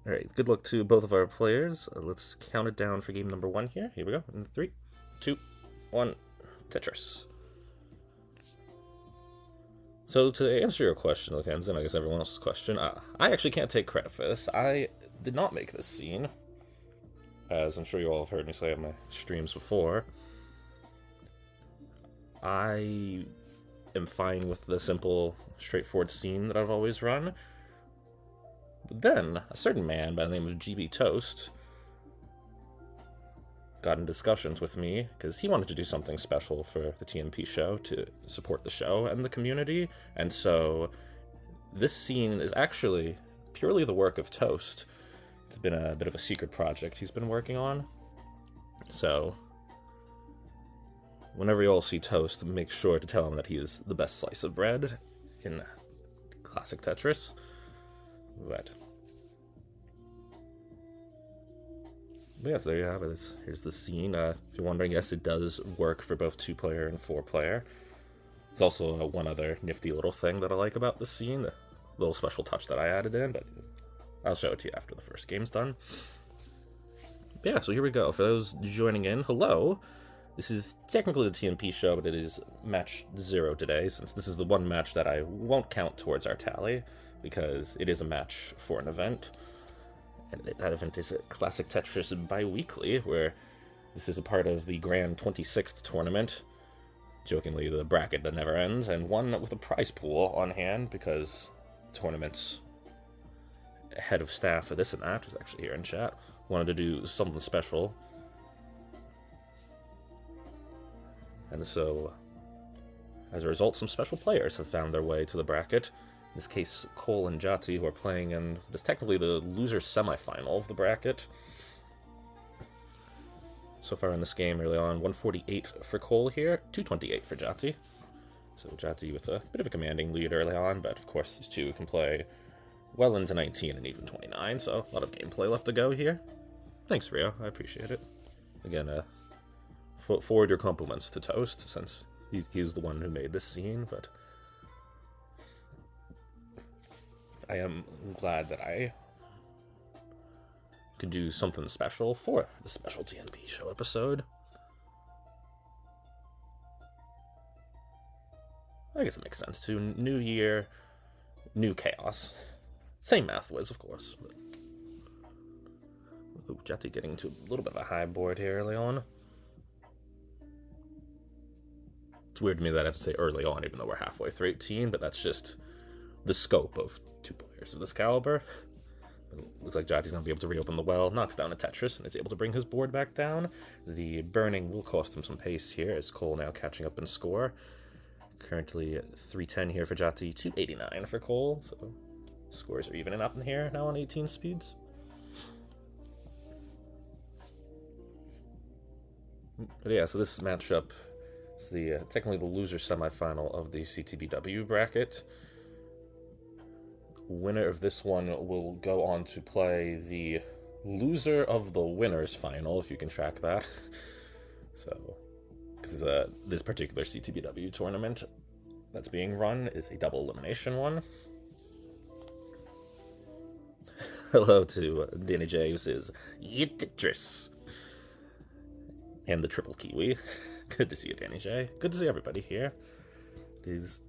Alright, good luck to both of our players. Let's count it down for game number 1 here. Here we go. In 3, 2, 1, Tetris. So to answer your question, Mackenzie, and I guess everyone else's question, I actually can't take credit for this. I did not make this scene, as I'm sure you all have heard me say on my streams before. I am fine with the simple, straightforward scene that I've always run. But then, a certain man by the name of GB Toast got in discussions with me because he wanted to do something special for the TMP show to support the show and the community. And so this scene is actually purely the work of Toast. It's been a bit of a secret project he's been working on. So whenever you all see Toast, make sure to tell him that he is the best slice of bread in classic Tetris. But yes, there you have it. Here's the scene. If you're wondering, yes, it does work for both 2-player and 4-player. There's also one other nifty little thing that I like about this scene, the little special touch that I added in, but I'll show it to you after the first game's done. But yeah, so here we go. For those joining in, hello. This is technically the TMP show, but it is match 0 today, since this is the one match that I won't count towards our tally, because it is a match for an event. And that event is a Classic Tetris bi-weekly, where this is a part of the Grand 26th tournament. Jokingly, the bracket that never ends, and one with a prize pool on hand, because the tournament's head of staff for this and that is actually here in chat. Wanted to do something special. And so, as a result, some special players have found their way to the bracket. In this case, Cole and Jati, who are playing in what is technically the loser semifinal of the bracket. So far in this game, early on, 148 for Cole here, 228 for Jati. So Jati with a bit of a commanding lead early on, but of course these two can play well into 19 and even 29, so a lot of gameplay left to go here. Thanks, Rio, I appreciate it. Again, forward your compliments to Toast, since he's the one who made this scene, but I am glad that I could do something special for the special TNP show episode. I guess it makes sense too. New year, new chaos. Same math whiz, of course. But ooh, Jati getting into a little bit of a high board here early on. It's weird to me that I have to say early on, even though we're halfway through 18, but that's just the scope of 2 players of this caliber. It looks like Jati's going to be able to reopen the well, knocks down a Tetris, and is able to bring his board back down. The burning will cost him some pace here, as Cole now catching up in score. Currently 310 here for Jati, 289 for Cole, so scores are evening up in here now on 18 speeds. But yeah, so this matchup is technically the loser semifinal of the CTBW bracket. Winner of this one will go on to play the loser of the winners final, if you can track that. So, because this particular CTBW tournament that's being run is a double elimination one. Hello to Danny J, who says, Tetris. And the triple Kiwi. Good to see you, Danny J. Good to see everybody here. It is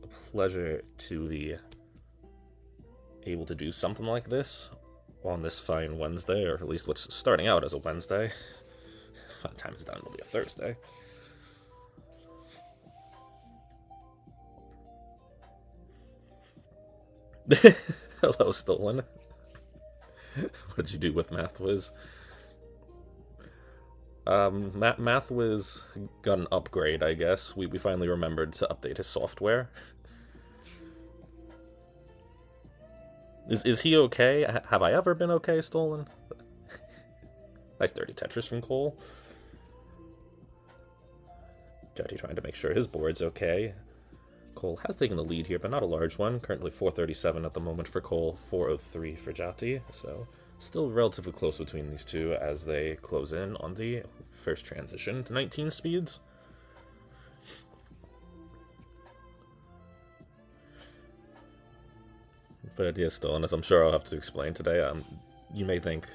a pleasure to be able to do something like this on this fine Wednesday, or at least what's starting out as a Wednesday. By the time it's done, it'll be a Thursday. Hello, Stolen. What did you do with MathWiz? MathWiz got an upgrade, I guess. We finally remembered to update his software. Is he okay? Have I ever been okay, Stolen? Nice dirty Tetris from Cole. Jati trying to make sure his board's okay. Cole has taken the lead here, but not a large one. Currently 437 at the moment for Cole, 403 for Jati. So still relatively close between these two as they close in on the first transition to 19 speeds. But yeah, still, and as I'm sure I'll have to explain today, you may thank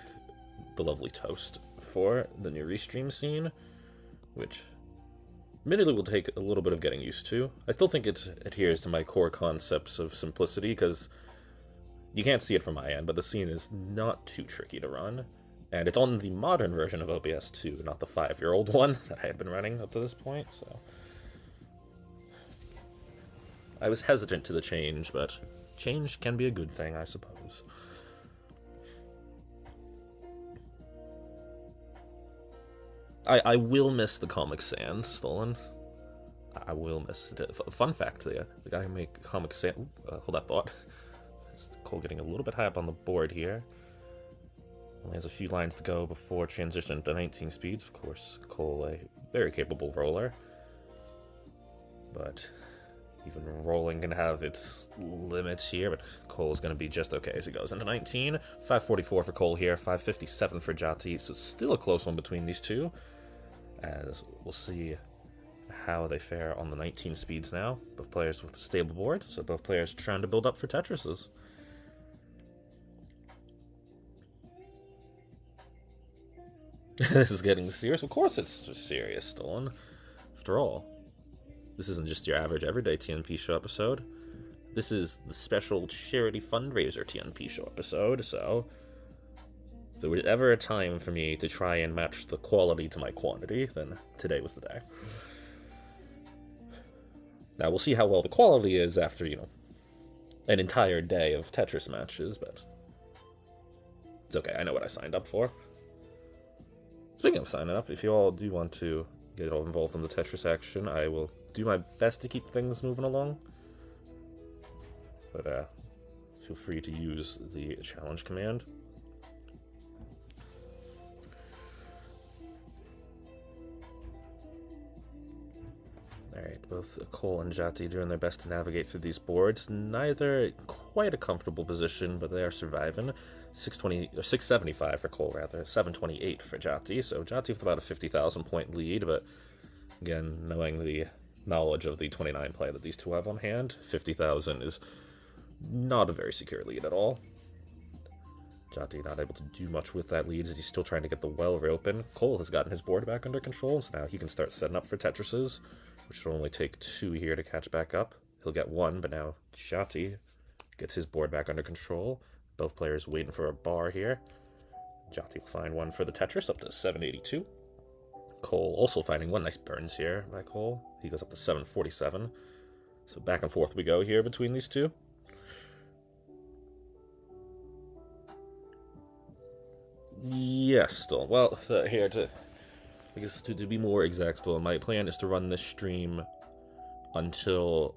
the lovely Toast for the new restream scene, which admittedly will take a little bit of getting used to. I still think it adheres to my core concepts of simplicity, because you can't see it from my end, but the scene is not too tricky to run. And it's on the modern version of OBS 2, not the 5-year-old one that I had been running up to this point, so I was hesitant to the change, but change can be a good thing, I suppose. I will miss the Comic Sans, Stolen. I will miss it. Fun fact, the guy who made Comic Sans... hold that thought. Cole getting a little bit high up on the board here. Only has a few lines to go before transitioning to 19 speeds. Of course, Cole, a very capable roller. But even rolling can have its limits here, but Cole is going to be just okay as he goes into 19. 544 for Cole here, 557 for Jati, so still a close one between these two, as we'll see how they fare on the 19 speeds now. Both players with a stable board, so both players trying to build up for Tetrises. This is getting serious. Of course it's serious, Stolen. After all, this isn't just your average everyday TNP show episode. This is the special charity fundraiser TNP show episode, so if there was ever a time for me to try and match the quality to my quantity, then today was the day. Now, we'll see how well the quality is after, an entire day of Tetris matches, but it's okay, I know what I signed up for. Speaking of signing up, if you all do want to get all involved in the Tetris action, I will do my best to keep things moving along. But feel free to use the challenge command. Alright, both Cole and Jati doing their best to navigate through these boards. Neither quite a comfortable position, but they are surviving. 675 for Cole, rather. 728 for Jati. So Jati with about a 50,000 point lead, but again, knowing the knowledge of the 29 play that these two have on hand, 50,000 is not a very secure lead at all. Jati not able to do much with that lead as he's still trying to get the well reopen. Cole has gotten his board back under control, so now he can start setting up for Tetrises, which will only take 2 here to catch back up. He'll get 1, but now Jati gets his board back under control. Both players waiting for a bar here. Jati will find one for the Tetris, up to 782. Cole also finding one. Nice burns here by Cole. He goes up to 747. So back and forth we go here between these two. Yes, still. Well, so here to be more exact, still, my plan is to run this stream until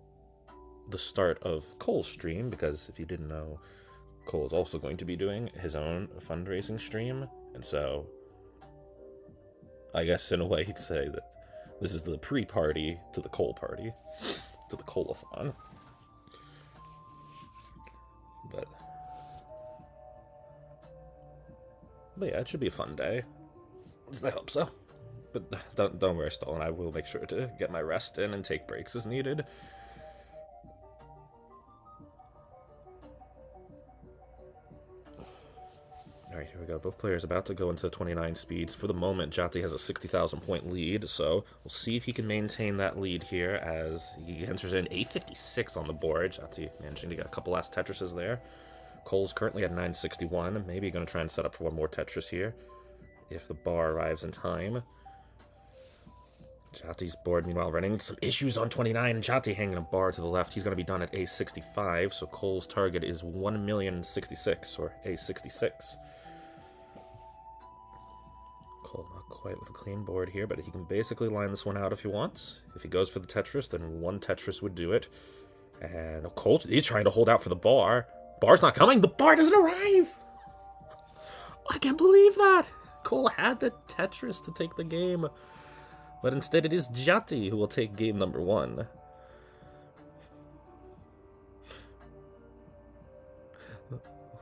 the start of Cole's stream, because if you didn't know, Cole is also going to be doing his own fundraising stream, and so I guess in a way you'd say that this is the pre-party to the Cole party, to the Cole-a-thon. But yeah, it should be a fun day. I hope so. But don't worry, Stolen. I will make sure to get my rest in and take breaks as needed. Alright, here we go. Both players about to go into 29 speeds. For the moment, Jati has a 60,000 point lead, so we'll see if he can maintain that lead here as he enters in 856 on the board. Jati managing to get a couple last Tetrises there. Cole's currently at 961. Maybe going to try and set up for one more Tetris here if the bar arrives in time. Jati's board, meanwhile, running some issues on 29. Jati hanging a bar to the left. He's going to be done at A65, so Cole's target is 1,066,000, or A66. Cole not quite with a clean board here, but he can basically line this one out if he wants. If he goes for the Tetris, then one Tetris would do it. And Cole, he's trying to hold out for the bar. Bar's not coming. The bar doesn't arrive. I can't believe that. Cole had the Tetris to take the game, but instead it is Jati who will take game number 1.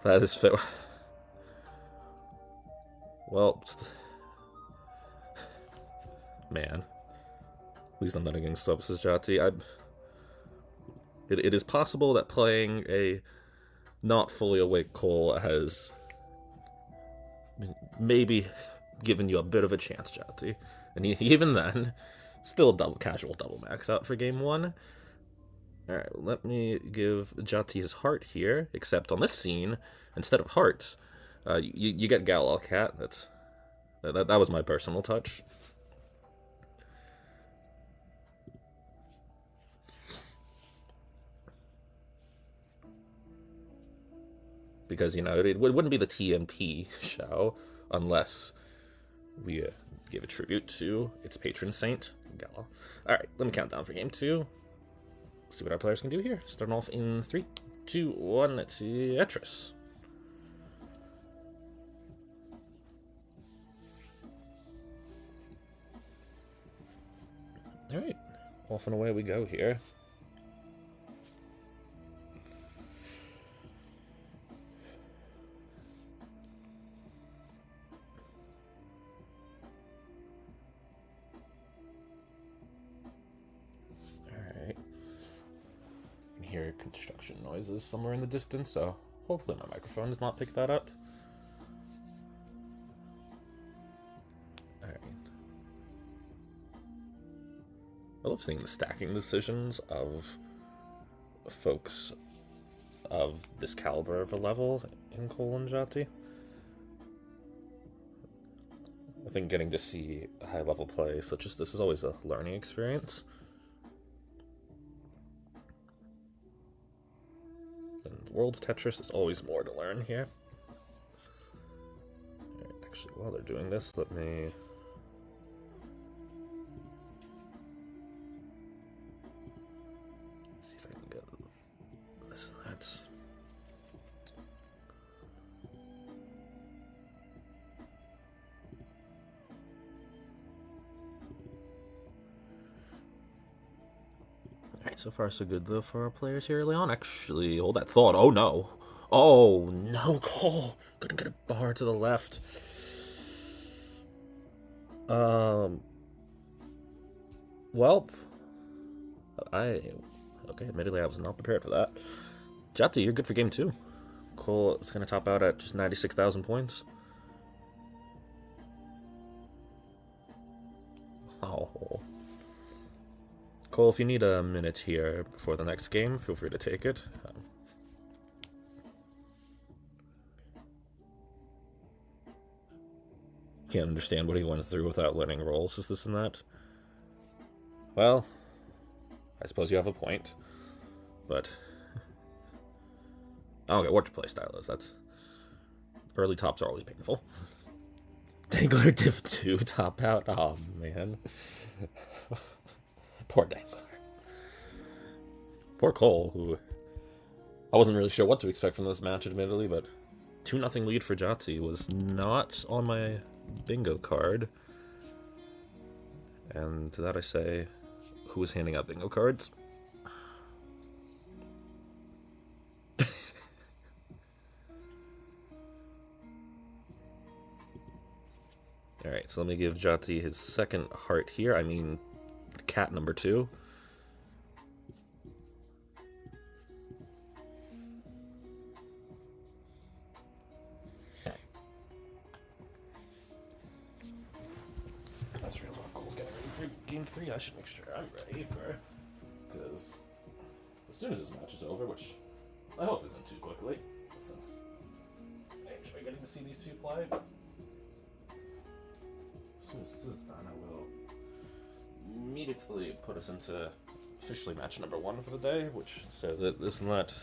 That is fair. Well, man. At least I'm not against subs as Jati. It is possible that playing a not fully awake Cole has maybe given you a bit of a chance, Jati. And even then, still casual double max out for game one. Alright, let me give Jati his heart here, except on this scene, instead of hearts, you get Gal Cat. That was my personal touch. Because, you know, it wouldn't be the TMP show unless we give a tribute to its patron saint, Gala. Alright, let me count down for game two. See what our players can do here. Starting off in 3, 2, 1. Let's see. Etris. Alright, off and away we go here. Hear construction noises somewhere in the distance, so hopefully my microphone does not pick that up. Alright. I love seeing the stacking decisions of folks of this caliber of a level in Cole and Jati. I think getting to see high level play such as this is always a learning experience. World Tetris is always more to learn here. Right, actually, while they're doing this, let me... see if I can get this and that. Alright, so far so good though for our players here early on. Actually, hold that thought. Oh no. Oh no, Cole. Couldn't get a bar to the left. Well, okay, admittedly I was not prepared for that. Jati, you're good for game two. Cole is going to top out at just 96,000 points. Oh. Cole, if you need a minute here before the next game, feel free to take it. Can't understand what he went through without learning rolls, is this and that. Well, I suppose you have a point, but I don't get what your playstyle is. That's early tops are always painful. Dangler Div 2 top out. Oh man. Poor Dangler. Poor Cole, who I wasn't really sure what to expect from this match, admittedly, but 2-0 lead for Jati was not on my bingo card. And to that I say, who was handing out bingo cards? Alright, so let me give Jati his second heart here. I mean, cat number 2. That's real long. Cole's getting ready for game 3. I should make sure I'm ready for... because as soon as this match is over, which I hope isn't too quickly, since I enjoy getting to see these two play. As soon as this is done, I will immediately put us into officially match number 1 for the day, which so that this and that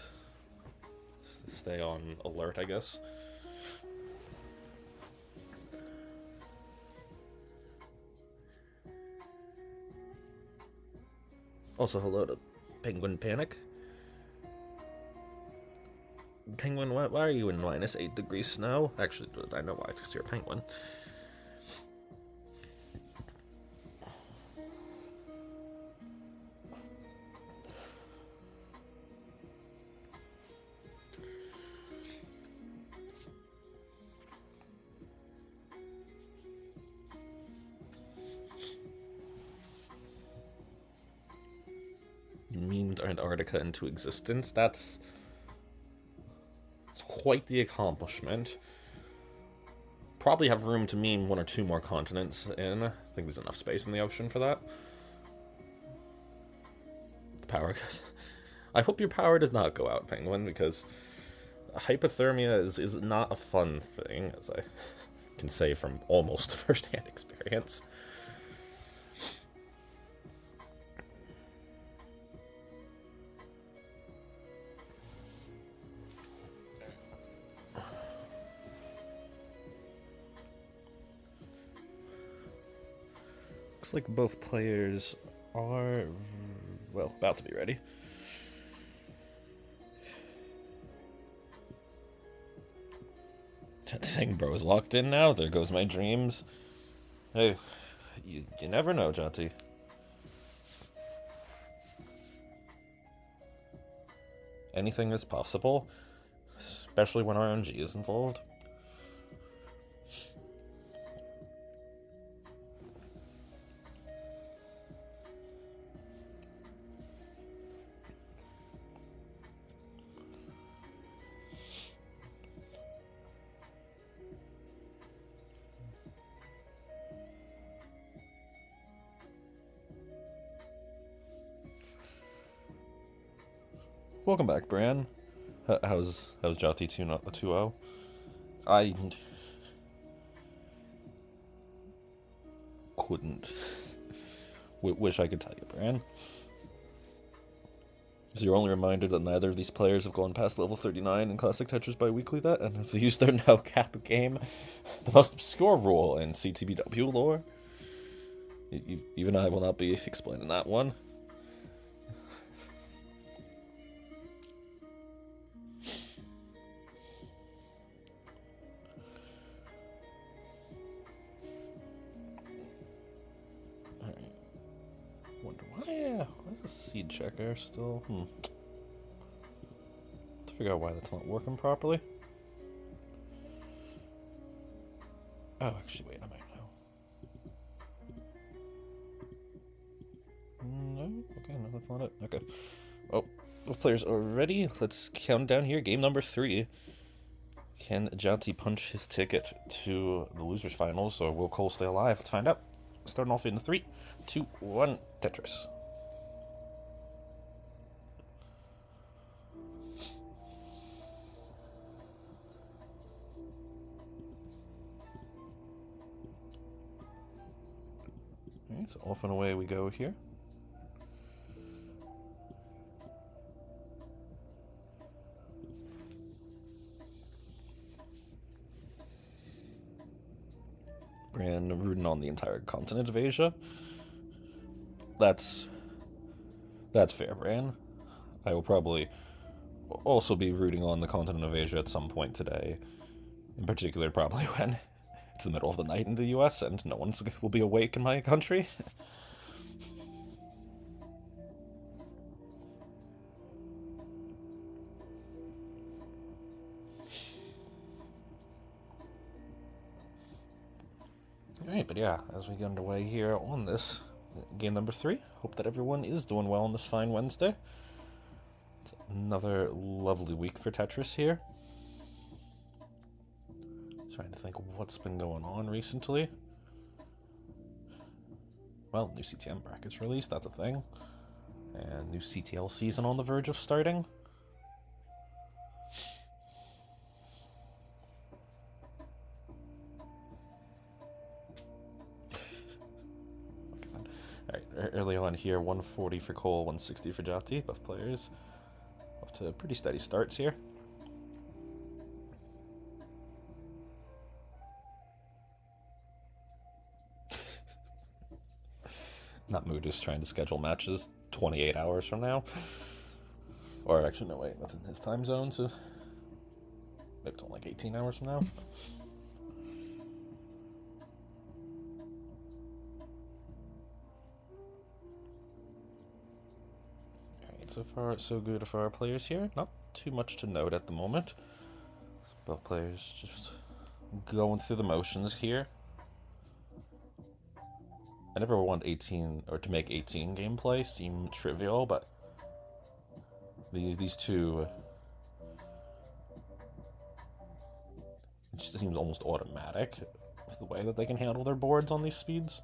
stay on alert, I guess. Also, hello to Penguin Panic. Penguin, why are you in -8 degrees snow? Actually, I know why, it's because you're a penguin. Memed Antarctica into existence. That's quite the accomplishment. Probably have room to meme 1 or 2 more continents in. I think there's enough space in the ocean for that. The power goes... I hope your power does not go out, Penguin, because hypothermia is not a fun thing, as I can say from almost first-hand experience. Looks like both players are, well, about to be ready. Saying bro is locked in now. There goes my dreams. Hey, you never know, Jati. Anything is possible, especially when RNG is involved. Welcome back, Bran. How's Jati 2-0? I couldn't. Wish I could tell you, Bran. So you're only reminded that neither of these players have gone past level 39 in Classic Tetris bi-weekly that, and have used their no-cap game, the most obscure rule in CTBW lore. Even I will not be explaining that one. Why is the seed checker still? To figure out why that's not working properly. Oh, actually, wait, I might know. No? Okay, no, that's not it. Okay. Oh, both players are ready. Let's count down here. Game number 3. Can Jati punch his ticket to the losers finals, or will Cole stay alive? Let's find out. Starting off in 3, 2, 1, Tetris. Alright, so off and away we go here. Bran rooting on the entire continent of Asia. That's fair, Bran. I will probably also be rooting on the continent of Asia at some point today. In particular, probably when it's the middle of the night in the US and no one will be awake in my country. Alright, but yeah, as we get underway here on this game number 3, hope that everyone is doing well on this fine Wednesday. It's another lovely week for Tetris here. Trying to think what's been going on recently. Well, new CTM brackets released, that's a thing. And new CTL season on the verge of starting. Alright, early on here, 140 for Cole, 160 for Jati, both players. Up to pretty steady starts here. Not mood is trying to schedule matches 28 hours from now. Or actually, no, wait, that's in his time zone, so maybe it's like 18 hours from now. Alright, so far so good for our players here. Not too much to note at the moment. So both players just going through the motions here. I never want 18 or to make 18 gameplay seem trivial, but these two It just seems almost automatic with the way that they can handle their boards on these speeds.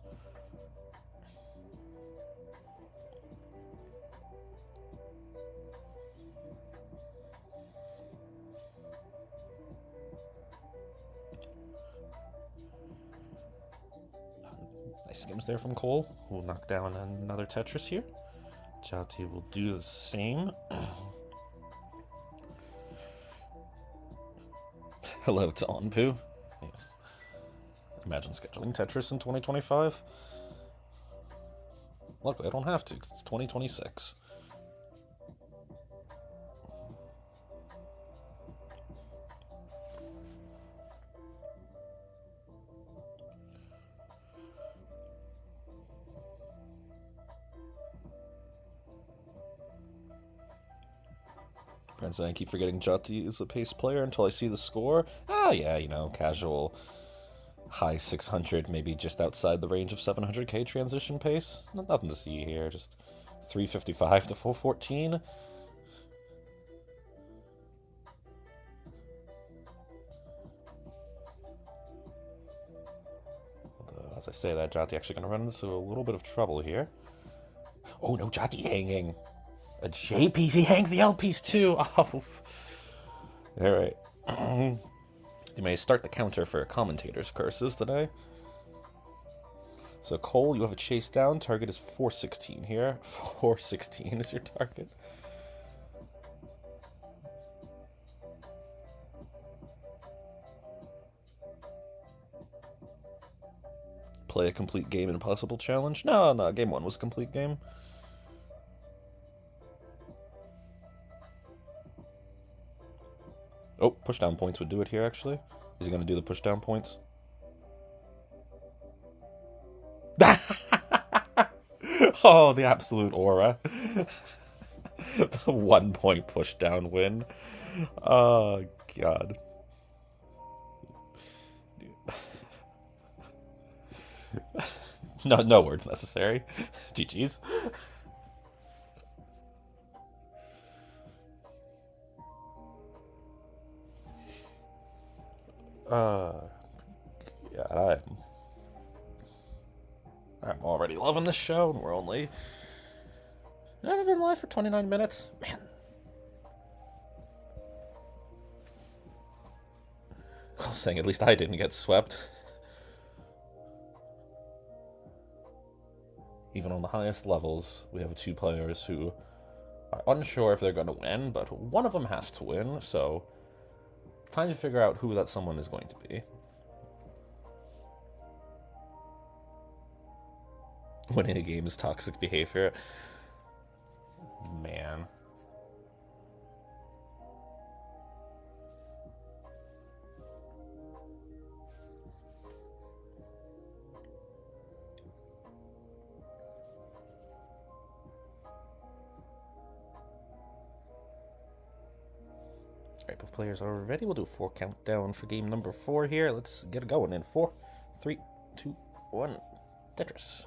Nice skims there from Cole. We'll knock down another Tetris here. Jati will do the same. Hello to Onpu. Yes. Imagine scheduling Tetris in 2025. Luckily, I don't have to because it's 2026. I keep forgetting Jati is a pace player until I see the score. Ah, yeah, you know, casual high 600, maybe just outside the range of 700k transition pace. Nothing to see here, just 355 to 414. As I say that, Jati actually going to run into a little bit of trouble here. Oh no, Jati hanging. A J piece, he hangs the L piece too. Oh. Alright. You may start the counter for commentators' curses today. So Cole, you have a chase down. Target is 416 here. 416 is your target. Play a complete game impossible challenge? No, game 1 was a complete game. Oh, push down points would do it here, actually. Is he going to do the push down points? Oh, the absolute aura. The 1 point push down win. Oh, God. No words necessary. GG's. Yeah, I'm already loving this show, and we're only... I've been live for 29 minutes. Man. I was saying, at least I didn't get swept. Even on the highest levels, we have 2 players who are unsure if they're going to win, but one of them has to win, so it's time to figure out who that someone is going to be. Winning a game is toxic behavior. Man. Alright, both players are ready. We'll do a 4 countdown for game number 4 here. Let's get it going in 4, 3, 2, 1. Tetris.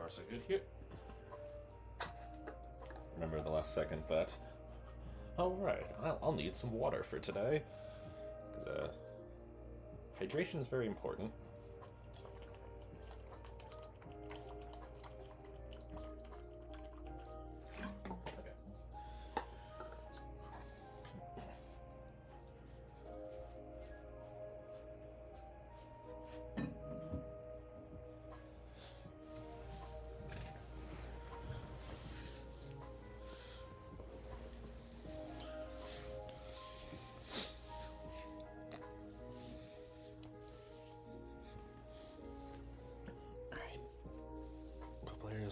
So good here. Remember the last second that... Oh, right. I'll need some water for today. Because hydration is very important.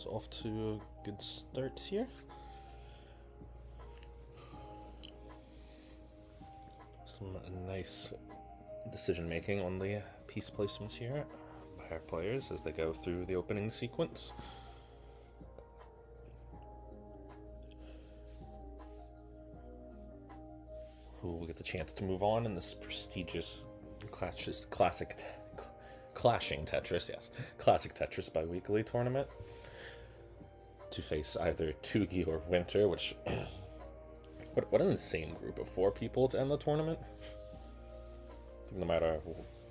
Off to a good start here. Some nice decision making on the piece placements here by pair players as they go through the opening sequence. Who will get the chance to move on in this prestigious classic clashing Tetris, yes, classic Tetris bi-weekly tournament to face either Tugi or Winter, which what an insane group of 4 people to end the tournament. I think no matter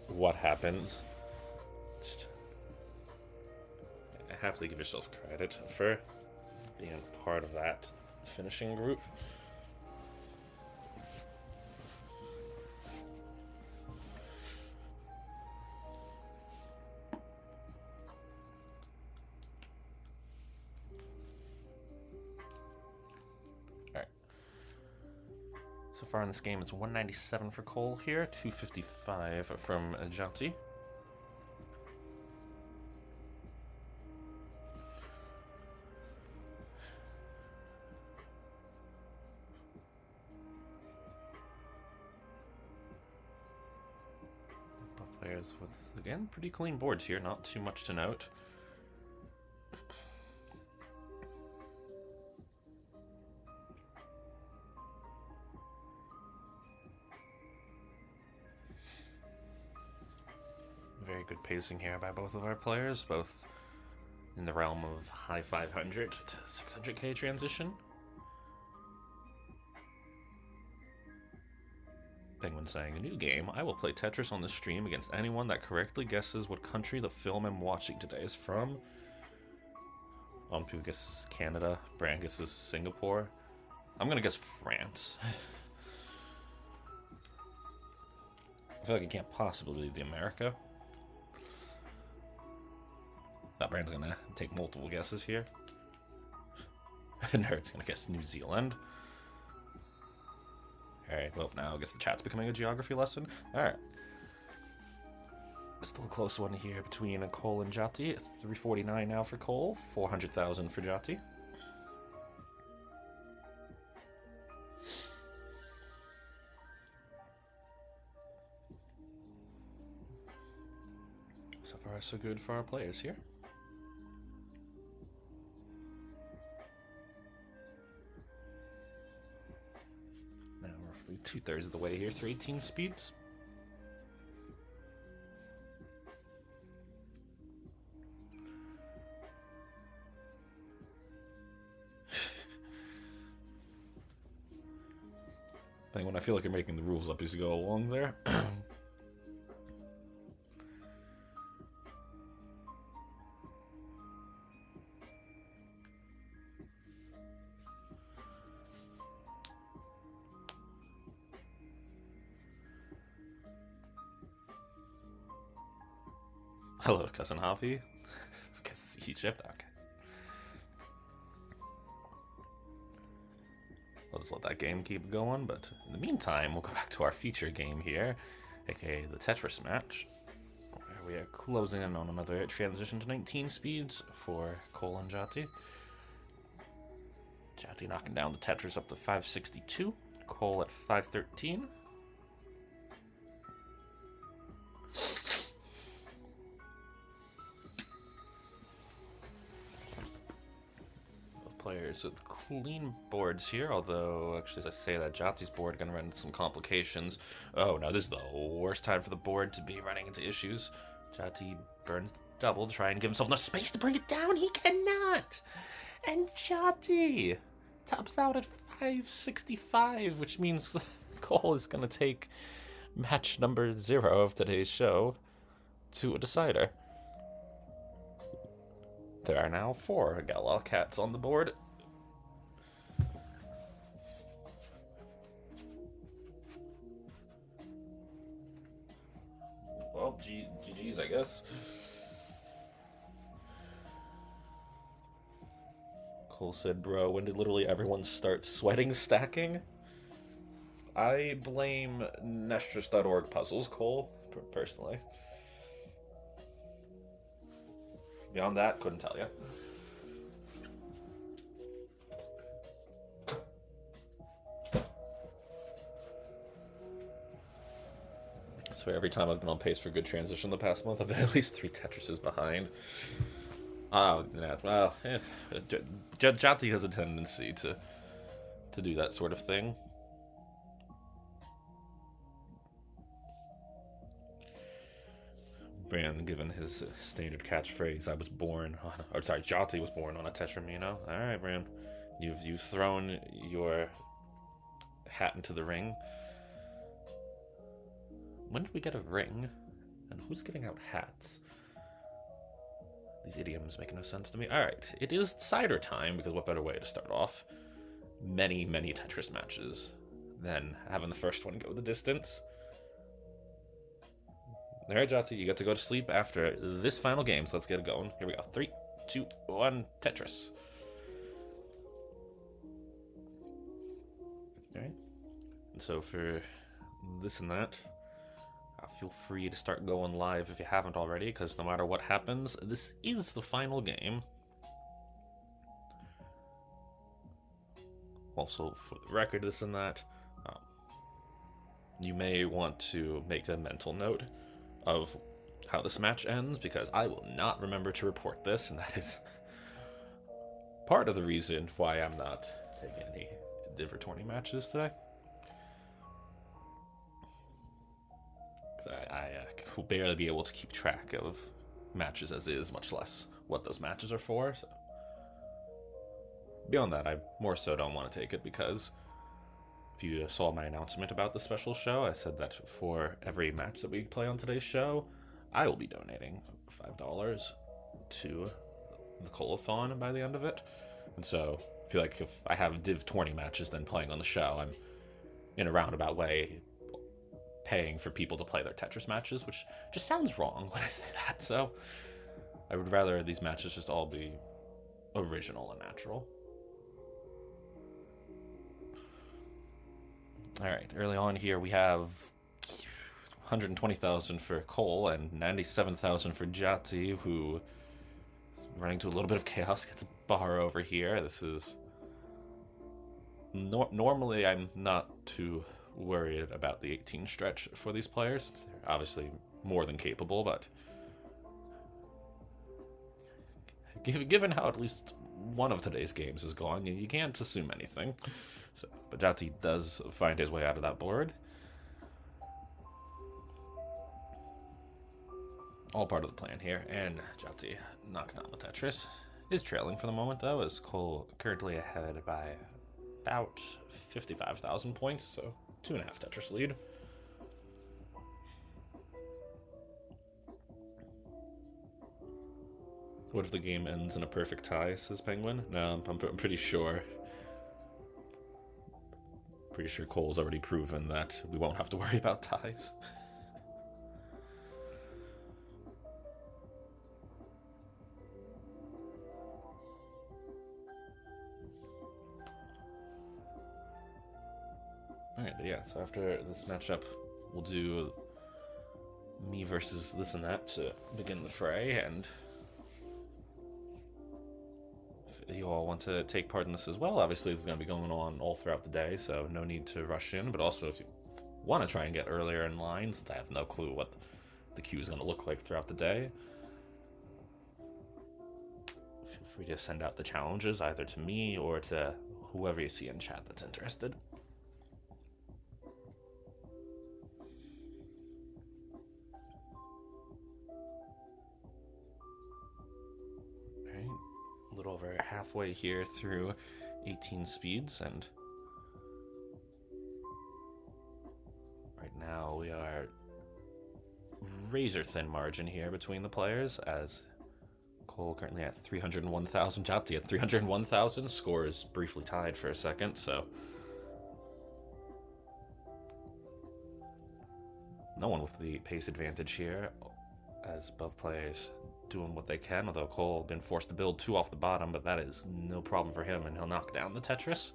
what happens, just have to give yourself credit for being part of that finishing group. So far in this game, it's 197 for Cole here, 255 from Jati. Both players with, again, pretty clean boards here, not too much to note. Very good pacing here by both of our players, both in the realm of high 500 to 600k transition. Penguin saying, a new game. I will play Tetris on the stream against anyone that correctly guesses what country the film I'm watching today is from. People guesses Canada. Brand guesses Singapore. I'm gonna guess France. I feel like it can't possibly be America. That Brand's gonna take multiple guesses here. Nerd's gonna guess New Zealand. Alright, well, now I guess the chat's becoming a geography lesson. Alright. Still a close one here between Cole and Jati. 349 now for Cole, 400,000 for Jati. So far, so good for our players here. Now roughly 2/3 of the way here, 318 speeds. When I feel like you're making the rules up as you go along there. Hello, cousin Javi. Guess it's Egypt. Okay. I'll just let that game keep going, but in the meantime, we'll go back to our feature game here, aka the Tetris match, where we are closing in on another transition to 19 speeds for Cole and Jati. Jati knocking down the Tetris up to 562, Cole at 513. Players with clean boards here, although actually as I say that, Jati's board gonna run into some complications. Oh no, this is the worst time for the board to be running into issues. Jati burns the double to try and give himself enough space to bring it down. He cannot! And Jati tops out at 565, which means Cole is gonna take match number 0 of today's show to a decider. There are now 4 Galal cats on the board. Well, GG's, I guess. Cole said, bro, when did literally everyone start sweating stacking? I blame Nestris.org puzzles, Cole, personally. Beyond that, couldn't tell you. So swear every time I've been on pace for good transition the past month, I've been at least 3 Tetrises behind. Yeah, well, Jati has a tendency to do that sort of thing. Bran, given his standard catchphrase, I was born on, or sorry, Jati was born on a Tetramino. Alright, Bran. You've thrown your hat into the ring. When did we get a ring? And who's giving out hats? These idioms make no sense to me. Alright, it is cider time, because what better way to start off many, many Tetris matches than having the first one go the distance. Alright, Jati, you get to go to sleep after this final game, so let's get it going. Here we go. 3, 2, 1, Tetris. Alright. And so for this and that, feel free to start going live if you haven't already, because no matter what happens, this is the final game. Also, for the record, this and that, you may want to make a mental note of how this match ends, because I will not remember to report this, and that is part of the reason why I'm not taking any Div or tourney matches today. Because I will barely be able to keep track of matches as is, much less what those matches are for. So beyond that, I more so don't want to take it, because if you saw my announcement about the special show, I said that for every match that we play on today's show, I will be donating $5 to the Colathon by the end of it. And so I feel like if I have Div 20 matches then playing on the show, I'm in a roundabout way paying for people to play their Tetris matches, which just sounds wrong when I say that. So I would rather these matches just all be original and natural. Alright, early on here we have 120,000 for Cole and 97,000 for Jati, who is running into a little bit of chaos, gets a bar over here. This is... normally I'm not too worried about the 18 stretch for these players, since they're obviously more than capable, but given how at least one of today's games is gone, you can't assume anything. So, but Jati does find his way out of that board. All part of the plan here, and Jati knocks down the Tetris. Is trailing for the moment, though, as Cole currently ahead by about 55,000 points, so 2.5 Tetris lead. What if the game ends in a perfect tie, says Penguin? No, I'm pretty sure. Pretty sure Cole's already proven that we won't have to worry about ties. Alright, but yeah, so after this matchup, we'll do me versus this and that to begin the fray, and if you all want to take part in this as well, obviously this is going to be going on all throughout the day, so no need to rush in, but also if you want to try and get earlier in line, since I have no clue what the queue is going to look like throughout the day, feel free to send out the challenges either to me or to whoever you see in chat that's interested. A little over halfway here through 18 speeds, and right now we are razor thin margin here between the players, as Cole currently at 301,000, Jati at 301,000. Score is briefly tied for a second, so no one with the pace advantage here, as both players doing what they can, although Cole been forced to build 2 off the bottom, but that is no problem for him, and he'll knock down the Tetris.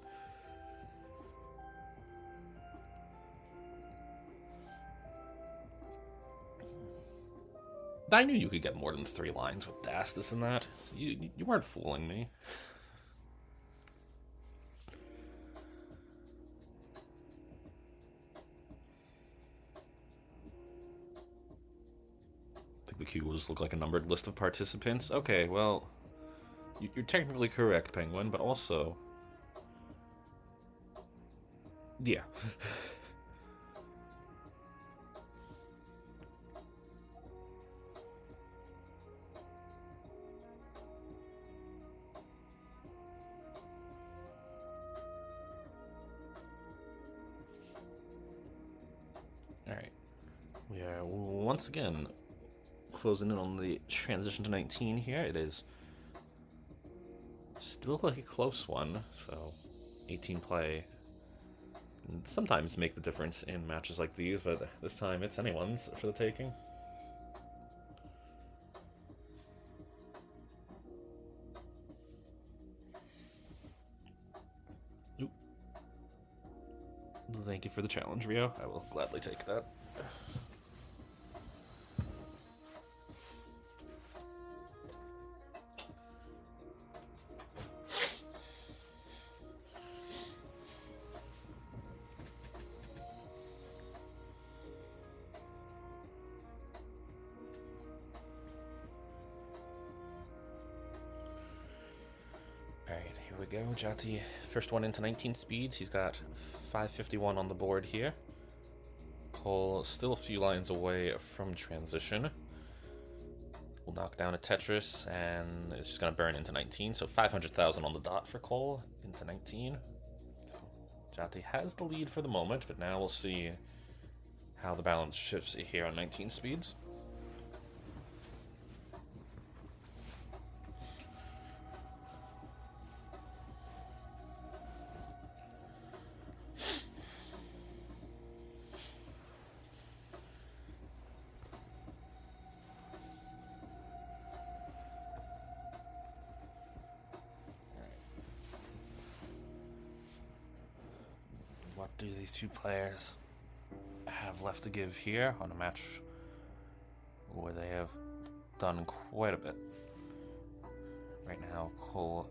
I knew you could get more than 3 lines with Das, this and that. So you weren't fooling me. the queue will just look like a numbered list of participants. Okay, well, you're technically correct, Penguin, but also... yeah. Alright. We are once again closing in on the transition to 19 here. It is still like a close one, so 18 play sometimes make the difference in matches like these, but this time it's anyone's for the taking. Oop. Thank you for the challenge, Rio. I will gladly take that. Alright, here we go. Jati, first one into 19 speeds. He's got 551 on the board here. Cole still a few lines away from transition. We'll knock down a Tetris, and it's just going to burn into 19. So 500,000 on the dot for Cole into 19. So Jati has the lead for the moment, but now we'll see how the balance shifts here on 19 speeds. What do these two players have left to give here on a match where they have done quite a bit? Right now, Cole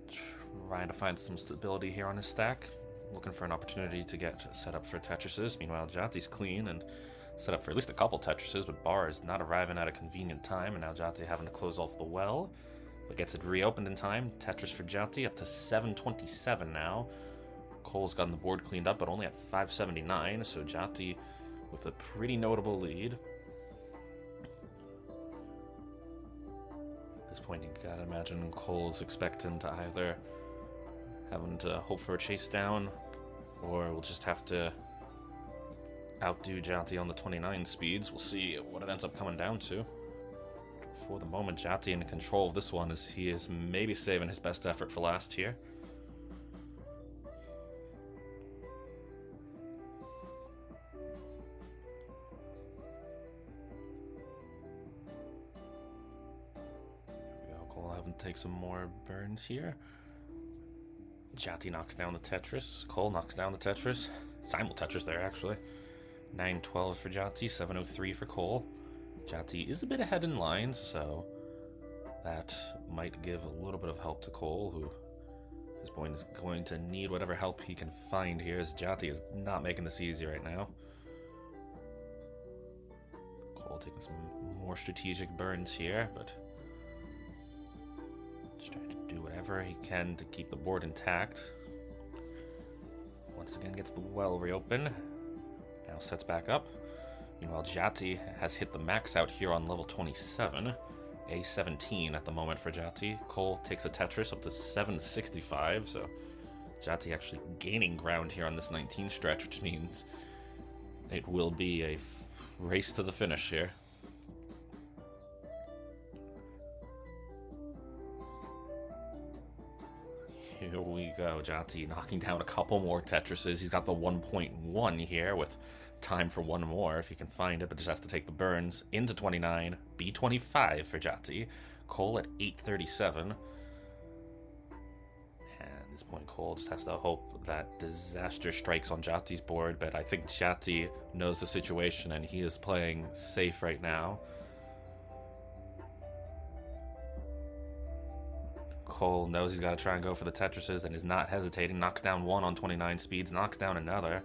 trying to find some stability here on his stack, looking for an opportunity to get set up for Tetrises. Meanwhile, Jati's clean and set up for at least a couple Tetrises, but Bar is not arriving at a convenient time, and now Jati having to close off the well, but gets it reopened in time. Tetris for Jati up to 727 now. Cole's gotten the board cleaned up, but only at 579, so Jati with a pretty notable lead. At this point, you gotta imagine Cole's expecting to either having to hope for a chase down, or we'll just have to outdo Jati on the 29 speeds. We'll see what it ends up coming down to. For the moment, Jati in control of this one, as he is maybe saving his best effort for last here. Take some more burns here. Jati knocks down the Tetris. Cole knocks down the Tetris. Simul Tetris there, actually. 912 for Jati, 703 for Cole. Jati is a bit ahead in lines, so that might give a little bit of help to Cole, who at this point is going to need whatever help he can find here, as Jati is not making this easy right now. Cole taking some more strategic burns here, but just trying to do whatever he can to keep the board intact. Once again gets the well reopened. Now sets back up. Meanwhile, Jati has hit the max out here on level 27. A17 at the moment for Jati. Cole takes a Tetris up to 765, so Jati actually gaining ground here on this 19 stretch, which means it will be a race to the finish here. Here we go, Jati knocking down a couple more Tetrises. He's got the 1.1 here with time for one more if he can find it, but just has to take the burns into 29. B25 for Jati. Cole at 837. And at this point, Cole just has to hope that disaster strikes on Jati's board, but I think Jati knows the situation and he is playing safe right now. Cole knows he's got to try and go for the Tetrises and is not hesitating. Knocks down one on 29 speeds, knocks down another.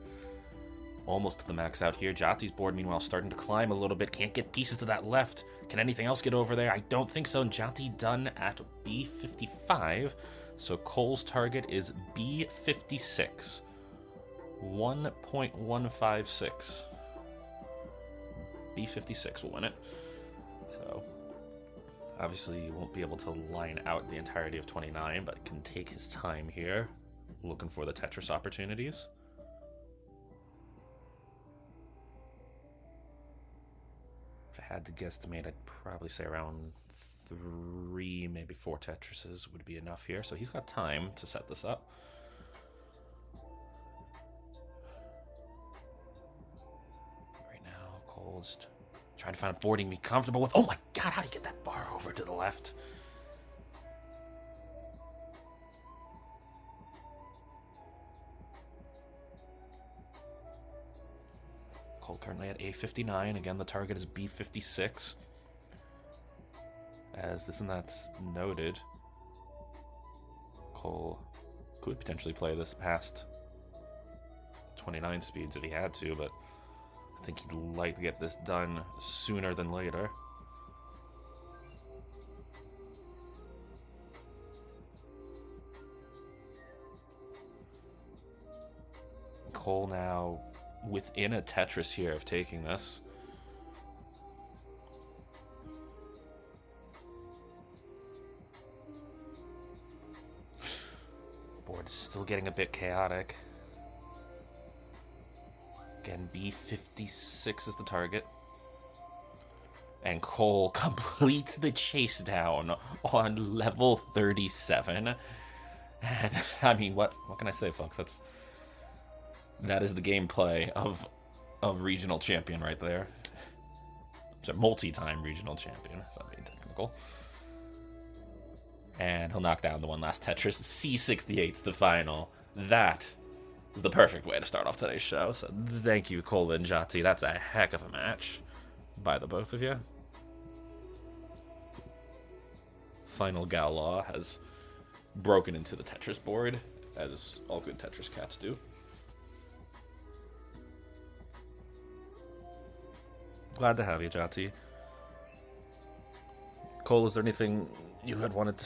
Almost to the max out here. Jati's board, meanwhile, starting to climb a little bit. Can't get pieces to that left. Can anything else get over there? I don't think so. And Jati done at B55. So Cole's target is B56. 1.156. B56 will win it. So obviously he won't be able to line out the entirety of 29, but can take his time here, looking for the Tetris opportunities. If I had to guesstimate, I'd probably say around 3, maybe 4 Tetrises would be enough here. So he's got time to set this up. Right now, Cole's trying to find a boarding me comfortable with. Oh my god, how do you get that bar over to the left? Cole currently at A59. Again, the target is B56. As this and that's noted, Cole could potentially play this past 29 speeds if he had to, but I think he'd like to get this done sooner than later. Cole now within a Tetris here of taking this. Board is still getting a bit chaotic. Again, B56 is the target. And Cole completes the chase down on level 37. And I mean, what can I say, folks? That is the gameplay of a regional champion right there. It's a multi-time regional champion, if I'm being technical. And he'll knock down the one last Tetris. C68's the final. That is the perfect way to start off today's show. So thank you, Cole and Jati. That's a heck of a match by the both of you. Final Galaw has broken into the Tetris board, as all good Tetris cats do. Glad to have you, Jati. Cole, is there anything you had wanted to say